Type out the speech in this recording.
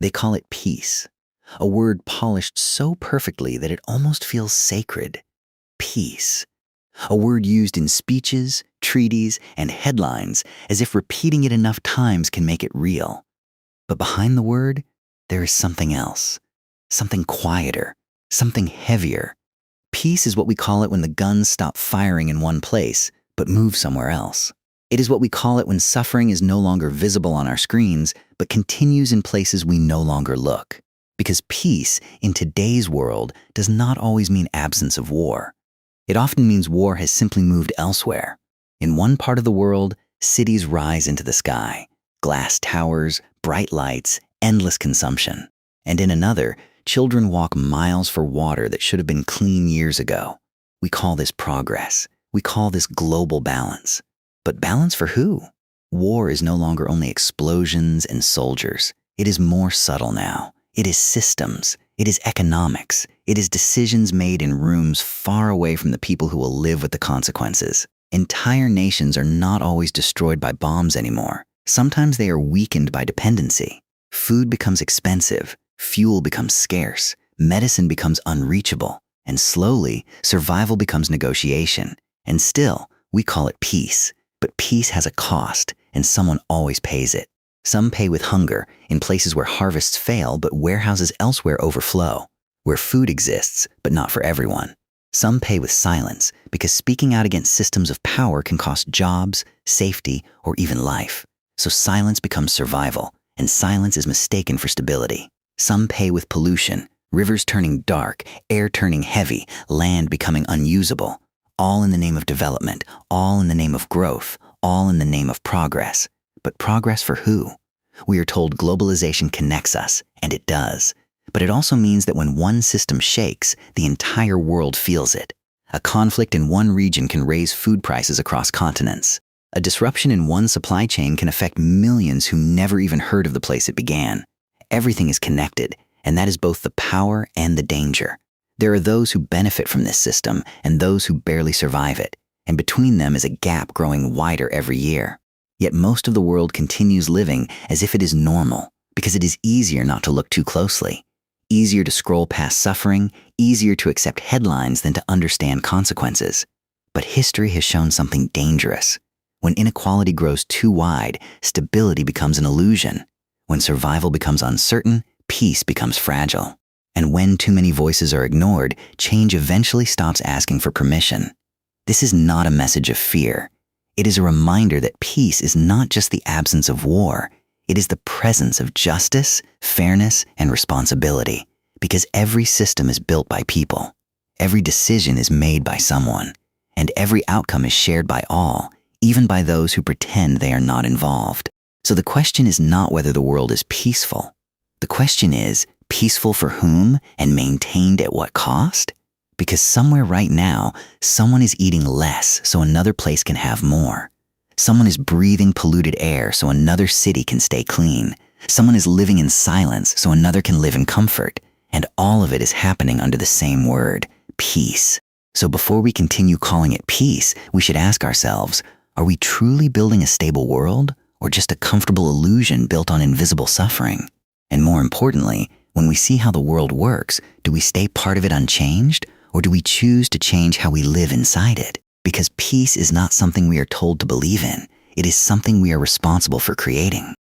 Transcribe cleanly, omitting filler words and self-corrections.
They call it peace, a word polished so perfectly that it almost feels sacred. Peace. A word used in speeches, treaties, and headlines as if repeating it enough times can make it real. But behind the word, there is something else, something quieter, something heavier. Peace is what we call it when the guns stop firing in one place, but move somewhere else. It is what we call it when suffering is no longer visible on our screens, but continues in places we no longer look. Because peace, in today's world, does not always mean absence of war. It often means war has simply moved elsewhere. In one part of the world, cities rise into the sky, glass towers, bright lights, endless consumption. And in another, children walk miles for water that should have been clean years ago. We call this progress. We call this global balance. But balance for who? War is no longer only explosions and soldiers. It is more subtle now. It is systems. It is economics. It is decisions made in rooms far away from the people who will live with the consequences. Entire nations are not always destroyed by bombs anymore. Sometimes they are weakened by dependency. Food becomes expensive. Fuel becomes scarce. Medicine becomes unreachable. And slowly, survival becomes negotiation. And still, we call it peace. But peace has a cost, and someone always pays it. Some pay with hunger, in places where harvests fail but warehouses elsewhere overflow, where food exists, but not for everyone. Some pay with silence, because speaking out against systems of power can cost jobs, safety, or even life. So silence becomes survival, and silence is mistaken for stability. Some pay with pollution, rivers turning dark, air turning heavy, land becoming unusable. All in the name of development, all in the name of growth, all in the name of progress. But progress for who? We are told globalization connects us, and it does. But it also means that when one system shakes, the entire world feels it. A conflict in one region can raise food prices across continents. A disruption in one supply chain can affect millions who never even heard of the place it began. Everything is connected, and that is both the power and the danger. There are those who benefit from this system and those who barely survive it, and between them is a gap growing wider every year. Yet most of the world continues living as if it is normal, because it is easier not to look too closely. Easier to scroll past suffering, easier to accept headlines than to understand consequences. But history has shown something dangerous. When inequality grows too wide, stability becomes an illusion. When survival becomes uncertain, peace becomes fragile. And when too many voices are ignored, change eventually stops asking for permission. This is not a message of fear. It is a reminder that peace is not just the absence of war. It is the presence of justice, fairness, and responsibility. Because every system is built by people. Every decision is made by someone. And every outcome is shared by all, even by those who pretend they are not involved. So the question is not whether the world is peaceful. The question is, peaceful for whom and maintained at what cost? Because somewhere right now, someone is eating less so another place can have more. Someone is breathing polluted air so another city can stay clean. Someone is living in silence so another can live in comfort. And all of it is happening under the same word, peace. So before we continue calling it peace, we should ask ourselves, are we truly building a stable world or just a comfortable illusion built on invisible suffering? And more importantly, when we see how the world works, do we stay part of it unchanged, or do we choose to change how we live inside it? Because peace is not something we are told to believe in. It is something we are responsible for creating.